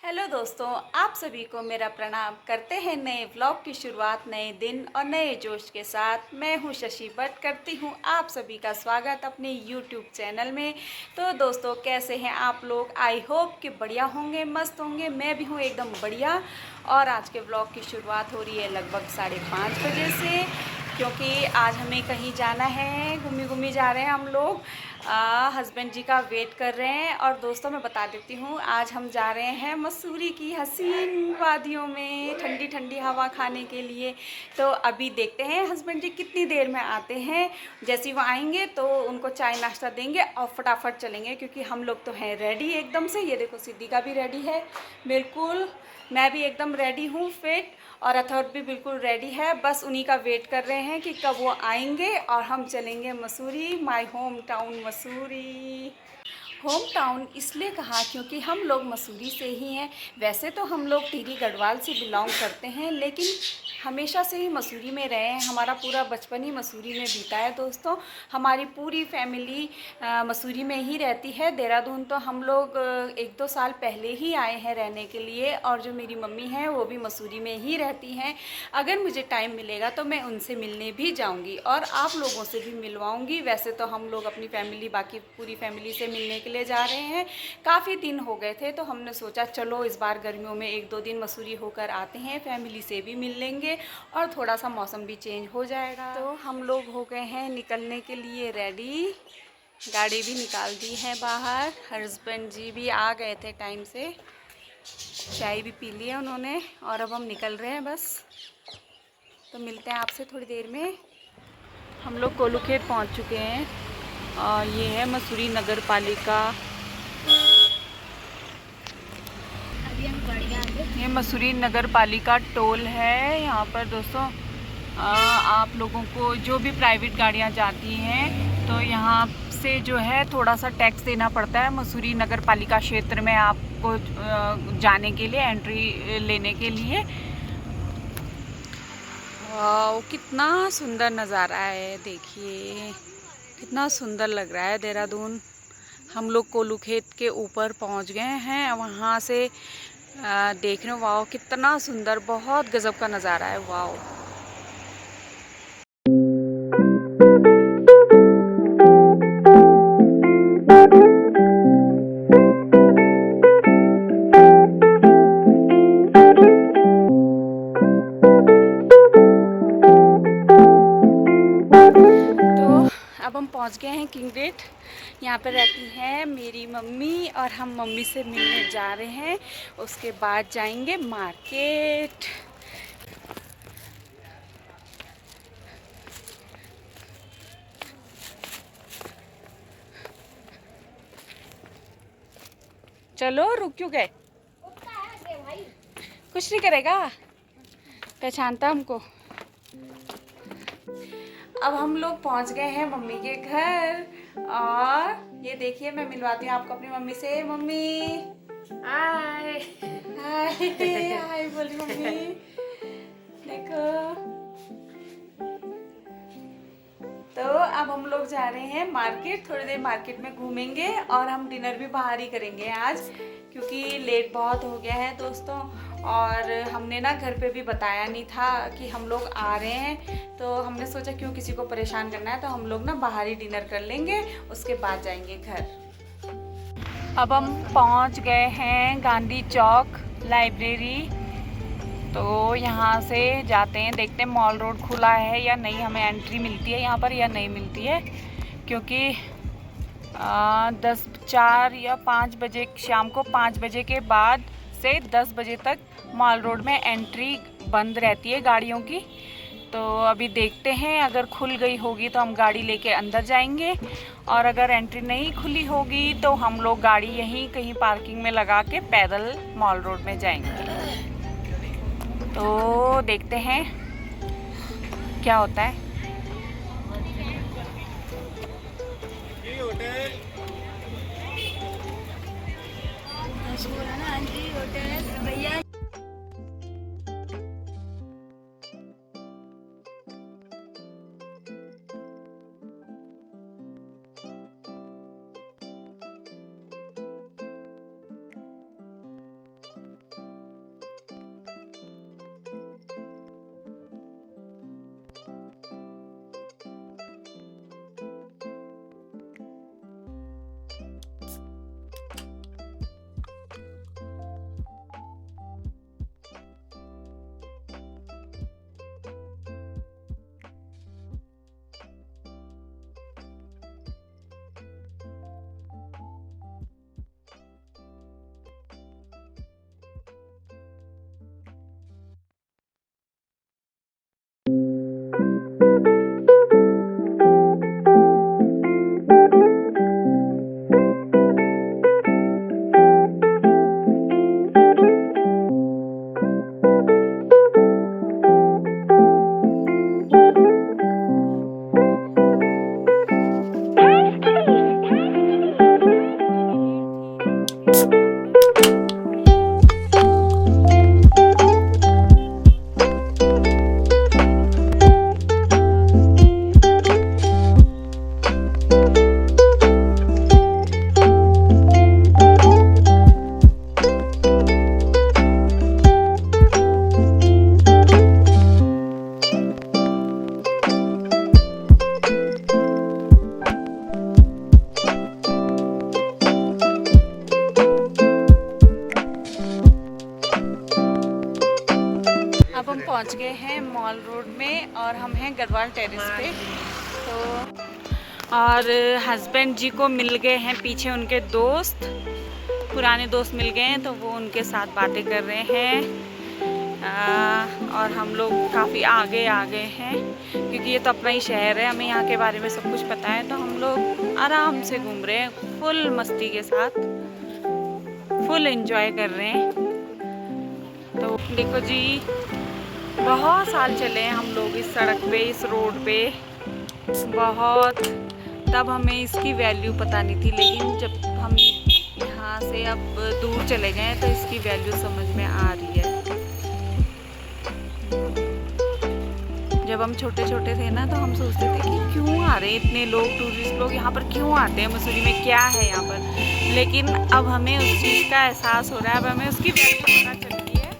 Hello दोस्तों, आप सभी को मेरा प्रणाम। करते हैं नए व्लॉग की शुरुआत नए दिन और नए जोश के साथ। मैं हूं शशि भट्ट, करती हूं आप सभी का स्वागत अपने यूट्यूब चैनल में। तो दोस्तों, कैसे हैं आप लोग? आई होप कि बढ़िया होंगे, मस्त होंगे। मैं भी हूं एकदम बढ़िया। और आज के व्लॉग की शुरुआत हो रही है लगभग 5:30 बजे से, क्योंकि आज हमें कहीं जाना है। घूमी जा रहे हैं हम लोग। हस्बैंड जी का वेट कर रहे हैं। और दोस्तों, मैं बता देती हूँ, आज हम जा रहे हैं मसूरी की हसीन वादियों में ठंडी ठंडी हवा खाने के लिए। तो अभी देखते हैं हस्बैंड जी कितनी देर में आते हैं। जैसे ही वो आएंगे तो उनको चाय नाश्ता देंगे और फटाफट चलेंगे, क्योंकि हम लोग तो हैं रेडी एकदम से। ये देखो, सिद्धि का भी रेडी है बिल्कुल। मैं भी एकदम रेडी हूँ, फिट। और अथर्व भी बिल्कुल रेडी है। बस उन्हीं का वेट कर रहे हैं कि कब वो आएंगे और हम चलेंगे Mussoorie, my home town Mussoorie. Home town इसलिए कहा क्योंकि हम लोग मसूरी से ही हैं। वैसे तो हम लोग टिहरी गढ़वाल से बिलोंग करते हैं, लेकिन हमेशा से ही मसूरी में रहे हैं। हमारा पूरा बचपन ही मसूरी में बीता है दोस्तों। हमारी पूरी फैमिली मसूरी में ही रहती है। देहरादून तो हम लोग 1-2 साल पहले ही आए हैं रहने के लिए। और जो मेरी मम्मी हैं वो भी मसूरी में ही रहती हैं। अगर मुझे टाइम मिलेगा तो मैं उनसे मिलने भी जाऊंगी और आप लोगों से भी मिलवाऊंगी। वैसे तो हम लोग अपनी फैमिली, बाकी पूरी फैमिली से मिलने के लिए जा रहे हैं। काफ़ी दिन हो गए थे तो हमने सोचा चलो इस बार गर्मियों में 1-2 दिन मसूरी होकर आते हैं, फैमिली से भी मिल लेंगे और थोड़ा सा मौसम भी चेंज हो जाएगा। तो हम लोग हो गए हैं निकलने के लिए रेडी। गाड़ी भी निकाल दी है बाहर। हस्बैंड जी भी आ गए थे टाइम से, चाय भी पी लिया उन्होंने और अब हम निकल रहे हैं बस। तो मिलते हैं आपसे थोड़ी देर में। हम लोग कोलूखेत पहुंच चुके हैं और ये है मसूरी नगर पालिका। ये मसूरी नगर पालिका टोल है यहाँ पर दोस्तों। आप लोगों को जो भी प्राइवेट गाड़ियाँ जाती हैं तो यहाँ से जो है थोड़ा सा टैक्स देना पड़ता है मसूरी नगर पालिका क्षेत्र में आपको जाने के लिए, एंट्री लेने के लिए। वाह, कितना सुंदर नज़ारा है, देखिए कितना सुंदर लग रहा है देहरादून। हम लोग कोलूखेत के ऊपर पहुंच गए हैं। वहाँ से देख रहे हो, वाह कितना सुंदर, बहुत गजब का नज़ारा है, वाह। अब हम पहुंच गए हैं किंग गेट। यहाँ पर रहती है मेरी मम्मी और हम मम्मी से मिलने जा रहे हैं। उसके बाद जाएंगे मार्केट। चलो, रुक क्यों गए? कुछ नहीं करेगा, पहचानता हमको। अब हम लोग पहुंच गए हैं मम्मी के घर और ये देखिए, मैं मिलवाती हूँ आपको अपनी मम्मी से। मम्मी हाय हाय हाय बोली मम्मी, देखो। तो अब हम लोग जा रहे हैं मार्केट। थोड़ी देर मार्केट में घूमेंगे और हम डिनर भी बाहर ही करेंगे आज, क्योंकि लेट बहुत हो गया है दोस्तों। और हमने ना घर पे भी बताया नहीं था कि हम लोग आ रहे हैं, तो हमने सोचा क्यों किसी को परेशान करना है, तो हम लोग ना बाहर ही डिनर कर लेंगे, उसके बाद जाएंगे घर। अब हम पहुंच गए हैं गांधी चौक लाइब्रेरी। तो यहाँ से जाते हैं, देखते हैं मॉल रोड खुला है या नहीं, हमें एंट्री मिलती है यहाँ पर या नहीं मिलती है। क्योंकि 4 या 5 बजे, शाम को 5 बजे के बाद से 10 बजे तक मॉल रोड में एंट्री बंद रहती है गाड़ियों की। तो अभी देखते हैं, अगर खुल गई होगी तो हम गाड़ी लेके अंदर जाएंगे, और अगर एंट्री नहीं खुली होगी तो हम लोग गाड़ी यहीं कहीं पार्किंग में लगा के पैदल मॉल रोड में जाएंगे। तो देखते हैं क्या होता है। भैया अब हम पहुंच गए हैं मॉल रोड में और हम हैं गढ़वाल टेरेस पे। तो और हस्बैंड जी को मिल गए हैं पीछे उनके दोस्त, पुराने दोस्त मिल गए हैं, तो वो उनके साथ बातें कर रहे हैं। और हम लोग काफ़ी आगे आ गए हैं क्योंकि ये तो अपना ही शहर है, हमें यहाँ के बारे में सब कुछ पता है। तो हम लोग आराम से घूम रहे हैं, फुल मस्ती के साथ, फुल एंजॉय कर रहे हैं। तो देखो जी, बहुत साल चले हैं हम लोग इस सड़क पे, इस रोड पे, बहुत। तब हमें इसकी वैल्यू पता नहीं थी, लेकिन जब हम यहाँ से अब दूर चले गए तो इसकी वैल्यू समझ में आ रही है। जब हम छोटे छोटे थे ना, तो हम सोचते थे कि क्यों आ रहे हैं इतने लोग, टूरिस्ट लोग यहाँ पर क्यों आते हैं, मसूरी में क्या है यहाँ पर। लेकिन अब हमें उस चीज़ का एहसास हो रहा है, अब हमें उसकी वैल्यू पता चलती है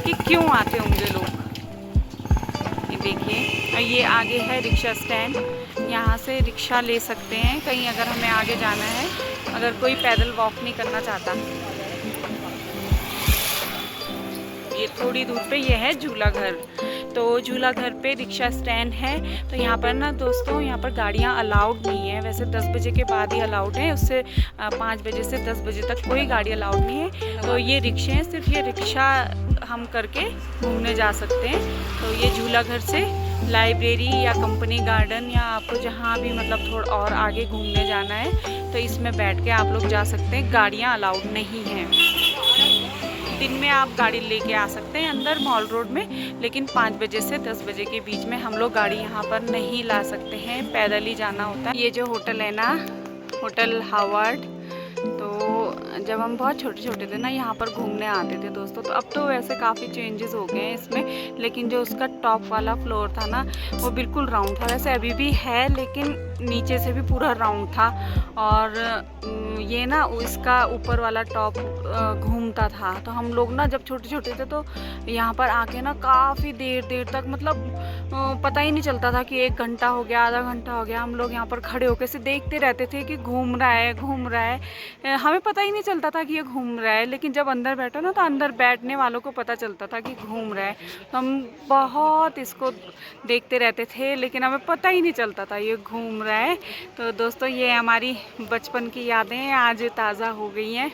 कि क्यों आते होंगे लोग। ये देखिए, ये आगे है रिक्शा स्टैंड, यहाँ से रिक्शा ले सकते हैं कहीं अगर हमें आगे जाना है, अगर कोई पैदल वॉक नहीं करना चाहता। ये थोड़ी दूर पे ये है झूला घर। तो झूला घर पे रिक्शा स्टैंड है। तो यहाँ पर ना दोस्तों, यहाँ पर गाड़ियाँ अलाउड नहीं है, वैसे 10 बजे के बाद ही अलाउड है, उससे 5 बजे से 10 बजे तक कोई गाड़ी अलाउड नहीं है। तो ये रिक्शे हैं, सिर्फ ये रिक्शा हम करके घूमने जा सकते हैं। तो ये झूला घर से लाइब्रेरी या कंपनी गार्डन या आपको जहाँ भी मतलब थोड़ा और आगे घूमने जाना है, तो इसमें बैठ के आप लोग जा सकते हैं। गाड़ियाँ अलाउड नहीं हैं। दिन में आप गाड़ी लेके आ सकते हैं अंदर मॉल रोड में, लेकिन 5 बजे से 10 बजे के बीच में हम लोग गाड़ी यहाँ पर नहीं ला सकते हैं, पैदल ही जाना होता है। ये जो होटल है ना, होटल हावर्ड, तो जब हम बहुत छोटे छोटे थे ना, यहाँ पर घूमने आते थे दोस्तों। तो अब तो वैसे काफ़ी चेंजेस हो गए हैं इसमें, लेकिन जो उसका टॉप वाला फ्लोर था ना, वो बिल्कुल राउंड था। वैसे अभी भी है, लेकिन नीचे से भी पूरा राउंड था। और ये ना इसका ऊपर वाला टॉप घूमता था। तो हम लोग ना जब छोटे छोटे थे, तो यहाँ पर आके ना काफ़ी देर देर तक, मतलब पता ही नहीं चलता था कि 1 घंटा हो गया, आधा घंटा हो गया, हम लोग यहाँ पर खड़े होकर से देखते रहते थे कि घूम रहा है, घूम रहा है। हमें पता ही नहीं चलता था कि ये घूम रहा है, लेकिन जब अंदर बैठो ना, तो अंदर बैठने वालों को पता चलता था कि घूम रहा है। तो हम बहुत इसको देखते रहते थे, लेकिन हमें पता ही नहीं चलता था ये घूम रहा है। तो दोस्तों, ये हमारी बचपन की यादें आज ताज़ा हो गई हैं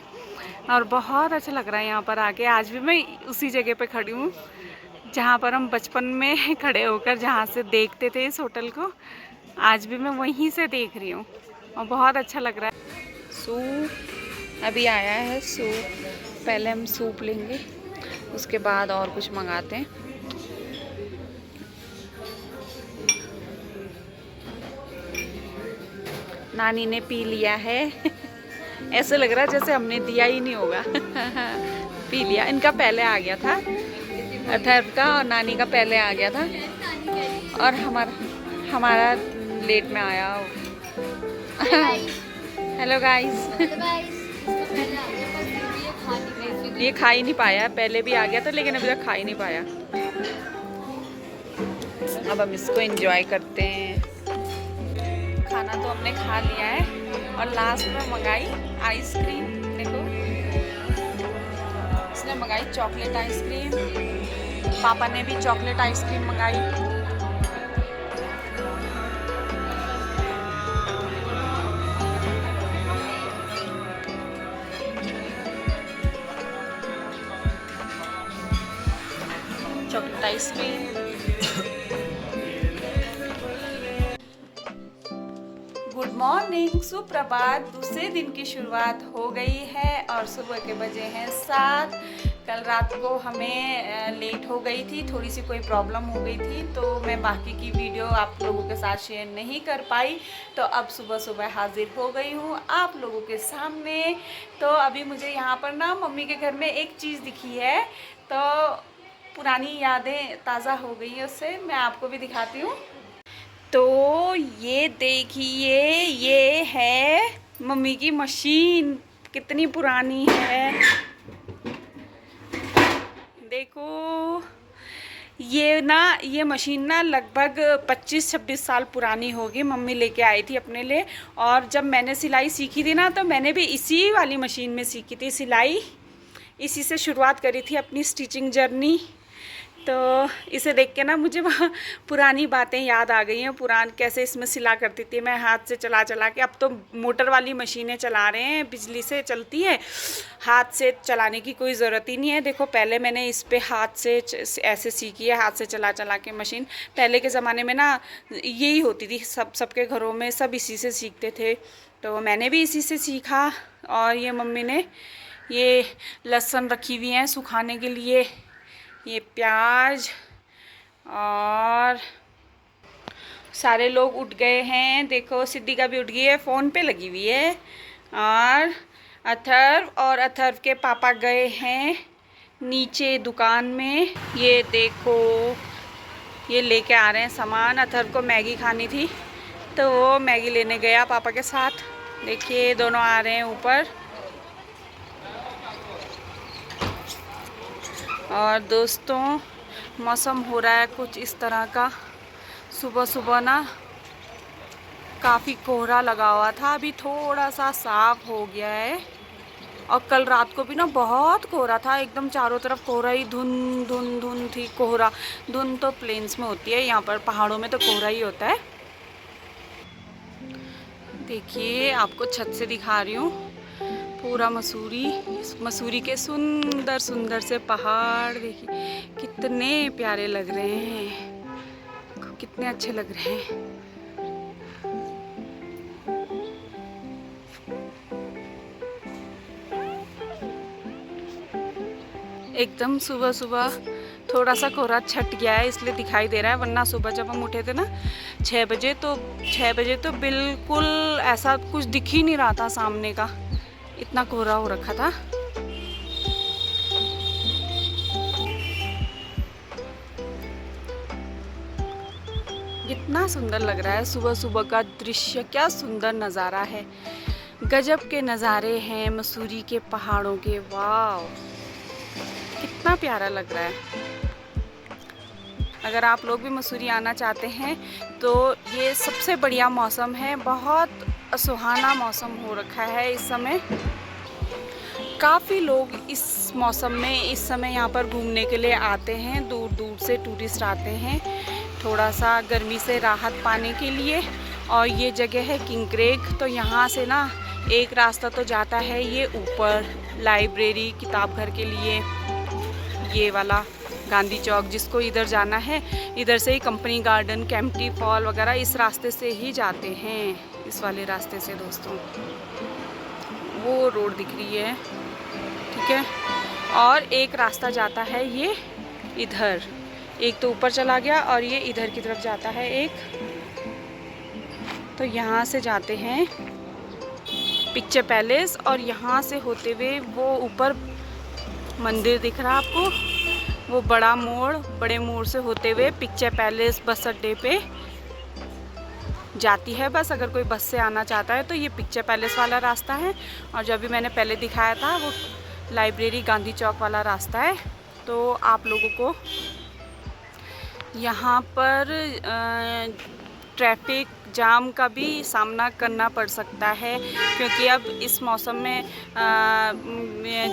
और बहुत अच्छा लग रहा है यहाँ पर आके। आज भी मैं उसी जगह पे खड़ी हूँ जहाँ पर हम बचपन में खड़े होकर जहाँ से देखते थे इस होटल को। आज भी मैं वहीं से देख रही हूँ और बहुत अच्छा लग रहा है। सूप अभी आया है, सूप पहले हम सूप लेंगे, उसके बाद और कुछ मंगाते हैं। नानी ने पी लिया है ऐसे लग रहा है जैसे हमने दिया ही नहीं होगा पी लिया। इनका पहले आ गया था, अथर्व का और नानी का पहले आ गया था, और हमारा लेट में आया। हेलो गाइस ये खा ही नहीं पाया, पहले भी आ गया था लेकिन अभी तक खा ही नहीं पाया। अब हम इसको एंजॉय करते हैं। खाना तो हमने खा लिया है और लास्ट में मंगाई आइसक्रीम। देखो, इसने मंगाई चॉकलेट आइसक्रीम, पापा ने भी चॉकलेट आइसक्रीम मंगाई। Chocolate ice cream. Good morning. Morning, सुप्रभात। दूसरे दिन की शुरुआत हो गई है और सुबह के बजे हैं 7। कल रात को हमें लेट हो गई थी, थोड़ी सी कोई प्रॉब्लम हो गई थी, तो मैं बाकी की वीडियो आप लोगों के साथ शेयर नहीं कर पाई। तो अब सुबह सुबह हाजिर हो गई हूँ आप लोगों के सामने। तो अभी मुझे यहाँ पर ना मम्मी के घर में एक चीज़ दिखी है, तो पुरानी यादें ताज़ा हो गई है उससे, मैं आपको भी दिखाती हूँ। तो ये देखिए, ये है मम्मी की मशीन, कितनी पुरानी है देखो। ये मशीन ना लगभग 25-26 साल पुरानी होगी। मम्मी लेके आई थी अपने लिए, और जब मैंने सिलाई सीखी थी ना, तो मैंने भी इसी वाली मशीन में सीखी थी सिलाई। इसी से शुरुआत करी थी अपनी स्टिचिंग जर्नी। तो इसे देख के ना मुझे वहाँ पुरानी बातें याद आ गई हैं। कैसे इसमें सिला करती थी मैं हाथ से चला चला के। अब तो मोटर वाली मशीनें चला रहे हैं, बिजली से चलती है, हाथ से चलाने की कोई ज़रूरत ही नहीं है। देखो पहले मैंने इस पे हाथ से ऐसे सीखी है, हाथ से चला चला के मशीन। पहले के ज़माने में ना यही होती थी, सबके घरों में सब इसी से सीखते थे, तो मैंने भी इसी से सीखा। और ये मम्मी ने ये लहसुन रखी हुई हैं सुखाने के लिए, ये प्याज, और सारे लोग उठ गए हैं। देखो सिद्धि का भी उठ गई है, फ़ोन पे लगी हुई है। और अथर्व के पापा गए हैं नीचे दुकान में। ये देखो ये लेके आ रहे हैं सामान। अथर्व को मैगी खानी थी तो वो मैगी लेने गया पापा के साथ। देखिए दोनों आ रहे हैं ऊपर। और दोस्तों मौसम हो रहा है कुछ इस तरह का। सुबह सुबह ना काफ़ी कोहरा लगा हुआ था, अभी थोड़ा सा साफ हो गया है। और कल रात को भी ना बहुत कोहरा था, एकदम चारों तरफ कोहरा ही, धुंध धुंध धुंध थी। कोहरा धुंध तो प्लेन्स में होती है, यहाँ पर पहाड़ों में तो कोहरा ही होता है। देखिए आपको छत से दिखा रही हूँ पूरा मसूरी के सुंदर सुंदर से पहाड़। देखिए कितने प्यारे लग रहे हैं, कितने अच्छे लग रहे हैं। एकदम सुबह सुबह थोड़ा सा कोहरा छट गया है इसलिए दिखाई दे रहा है, वरना सुबह जब हम उठे थे ना 6 बजे तो बिल्कुल ऐसा कुछ दिख ही नहीं रहा था सामने का, इतना कोहरा हो रखा था। कितना सुंदर लग रहा है सुबह सुबह का दृश्य, क्या सुंदर नज़ारा है। गजब के नज़ारे हैं मसूरी के पहाड़ों के। वाह कितना प्यारा लग रहा है। अगर आप लोग भी मसूरी आना चाहते हैं तो ये सबसे बढ़िया मौसम है, बहुत सुहाना मौसम हो रखा है इस समय। काफ़ी लोग इस मौसम में इस समय यहाँ पर घूमने के लिए आते हैं, दूर दूर से टूरिस्ट आते हैं थोड़ा सा गर्मी से राहत पाने के लिए। और ये जगह है किंगक्रेग। तो यहाँ से ना एक रास्ता तो जाता है ये ऊपर लाइब्रेरी किताब घर के लिए, ये वाला गांधी चौक जिसको इधर जाना है, इधर से ही कंपनी गार्डन, केम्प्टी फॉल वगैरह इस रास्ते से ही जाते हैं, इस वाले रास्ते से दोस्तों। वो रोड दिख रही है, ठीक है। और एक रास्ता जाता है ये इधर, एक तो ऊपर चला गया और ये इधर की तरफ जाता है एक। तो यहाँ से जाते हैं पिक्चर पैलेस, और यहाँ से होते हुए वो ऊपर मंदिर दिख रहा आपको, वो बड़े मोड़ से होते हुए पिक्चर पैलेस बस अड्डे पे जाती है बस। अगर कोई बस से आना चाहता है तो ये पिक्चर पैलेस वाला रास्ता है, और जो अभी मैंने पहले दिखाया था वो लाइब्रेरी गांधी चौक वाला रास्ता है। तो आप लोगों को यहाँ पर ट्रैफिक जाम का भी सामना करना पड़ सकता है, क्योंकि अब इस मौसम में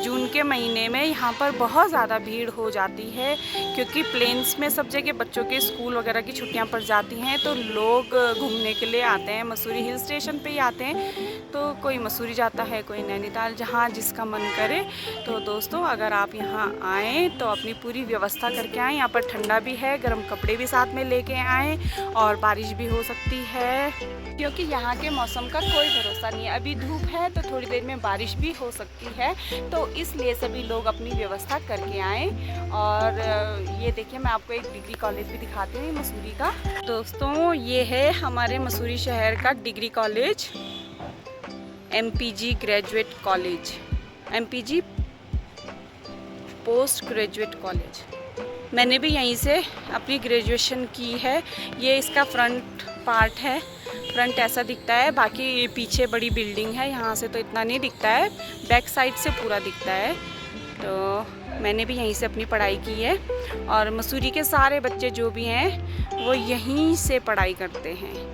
जून के महीने में यहाँ पर बहुत ज़्यादा भीड़ हो जाती है, क्योंकि प्लेन्स में सब जगह बच्चों के स्कूल वगैरह की छुट्टियाँ पड़ जाती हैं, तो लोग घूमने के लिए आते हैं, मसूरी हिल स्टेशन पे ही आते हैं। तो कोई मसूरी जाता है, कोई नैनीताल, जहाँ जिसका मन करे। तो दोस्तों अगर आप यहाँ आएँ तो अपनी पूरी व्यवस्था करके आएँ। यहाँ पर ठंडा भी है, गर्म कपड़े भी साथ में लेके आएँ, और बारिश भी हो सकती है क्योंकि यहाँ के मौसम का कोई भरोसा नहीं है। अभी धूप है तो थोड़ी देर में बारिश भी हो सकती है, तो इसलिए सभी लोग अपनी व्यवस्था करके आएँ। और ये देखिए मैं आपको एक डिग्री कॉलेज भी दिखाती हूँ मसूरी का। दोस्तों ये है हमारे मसूरी शहर का degree college, MPG graduate college, MPG post graduate college. मैंने भी यहीं से अपनी ग्रेजुएशन की है। ये इसका फ्रंट पार्ट है, फ्रंट ऐसा दिखता है, बाकी पीछे बड़ी बिल्डिंग है, यहाँ से तो इतना नहीं दिखता है, बैक साइड से पूरा दिखता है। तो मैंने भी यहीं से अपनी पढ़ाई की है, और मसूरी के सारे बच्चे जो भी हैं वो यहीं से पढ़ाई करते हैं।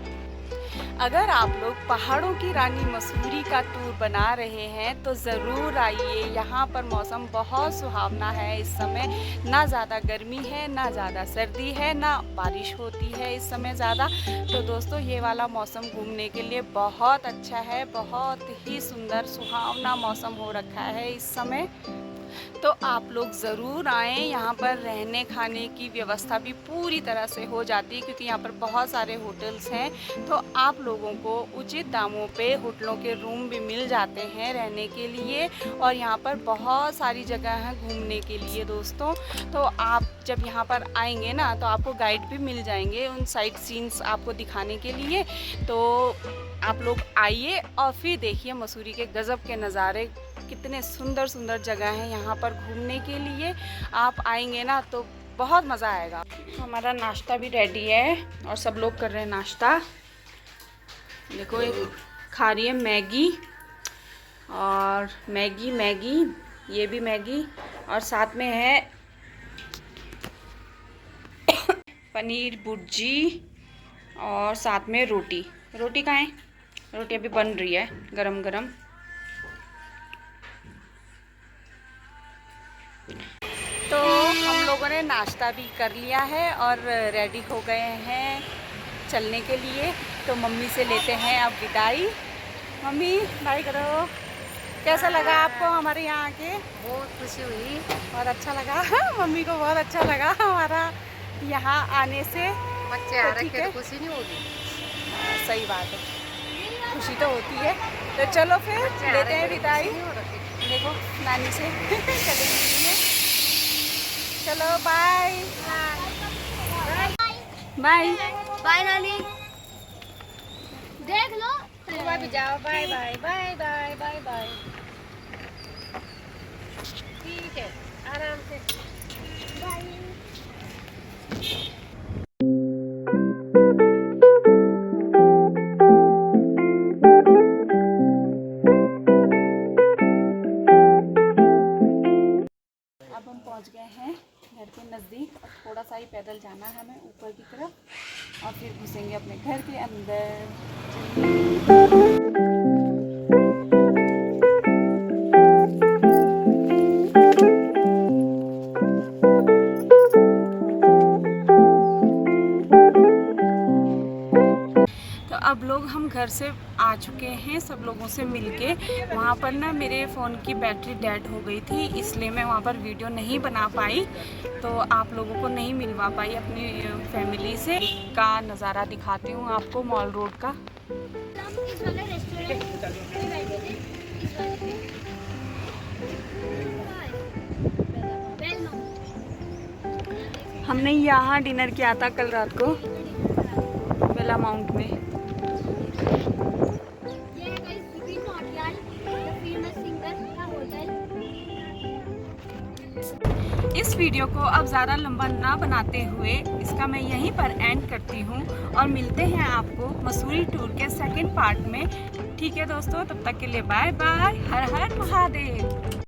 अगर आप लोग पहाड़ों की रानी मसूरी का टूर बना रहे हैं तो ज़रूर आइए। यहाँ पर मौसम बहुत सुहावना है इस समय, ना ज़्यादा गर्मी है ना ज़्यादा सर्दी है, ना बारिश होती है इस समय ज़्यादा। तो दोस्तों ये वाला मौसम घूमने के लिए बहुत अच्छा है, बहुत ही सुंदर सुहावना मौसम हो रखा है इस समय। तो आप लोग ज़रूर आएँ। यहाँ पर रहने खाने की व्यवस्था भी पूरी तरह से हो जाती है क्योंकि यहाँ पर बहुत सारे होटल्स हैं, तो आप लोगों को उचित दामों पे होटलों के रूम भी मिल जाते हैं रहने के लिए। और यहाँ पर बहुत सारी जगह हैं घूमने के लिए दोस्तों। तो आप जब यहाँ पर आएंगे ना तो आपको गाइड भी मिल जाएंगे उन साइट सीन्स आपको दिखाने के लिए। तो आप लोग आइए और फिर देखिए मसूरी के गज़ब के नज़ारे, कितने सुंदर सुंदर जगह हैं यहाँ पर घूमने के लिए। आप आएंगे ना तो बहुत मज़ा आएगा। हमारा नाश्ता भी रेडी है और सब लोग कर रहे हैं नाश्ता। देखो एक खा रही है मैगी, और मैगी ये भी मैगी, और साथ में है पनीर भुर्जी, और साथ में रोटी कहाँ है? रोटी अभी बन रही है गरम गरम। तो हम लोगों ने नाश्ता भी कर लिया है और रेडी हो गए हैं चलने के लिए। तो मम्मी से लेते हैं अब विदाई। मम्मी बाय करो। कैसा लगा आपको हमारे यहाँ आके? बहुत खुशी हुई, बहुत अच्छा लगा। मम्मी को बहुत अच्छा लगा हमारा यहाँ आने से। बच्चे आ रखे तो खुशी नहीं होगी? सही बात है, खुशी तो होती है। तो चलो फिर लेते हैं विदाई। देखो नानी से चलेंगे। चलो बाय बाय बाय नानी, देख लो बाय भी जाओ। Bye bye bye bye bye bye. ठीक है, आराम से बाय। पहुंच गए हैं घर के नज़दीक, और थोड़ा सा ही पैदल जाना है हमें ऊपर की तरफ, और फिर घुसेंगे अपने घर के अंदर। अब लोग हम घर से आ चुके हैं सब लोगों से मिलके। वहाँ पर ना मेरे फ़ोन की बैटरी डेड हो गई थी, इसलिए मैं वहाँ पर वीडियो नहीं बना पाई, तो आप लोगों को नहीं मिलवा पाई अपनी फैमिली से। का नज़ारा दिखाती हूँ आपको मॉल रोड का। हमने यहाँ डिनर किया था कल रात को बेला माउंट में। इस वीडियो को अब ज़्यादा लंबा ना बनाते हुए इसका मैं यहीं पर एंड करती हूँ, और मिलते हैं आपको मसूरी टूर के सेकंड पार्ट में। ठीक है दोस्तों, तब तक के लिए बाय बाय। हर हर महादेव।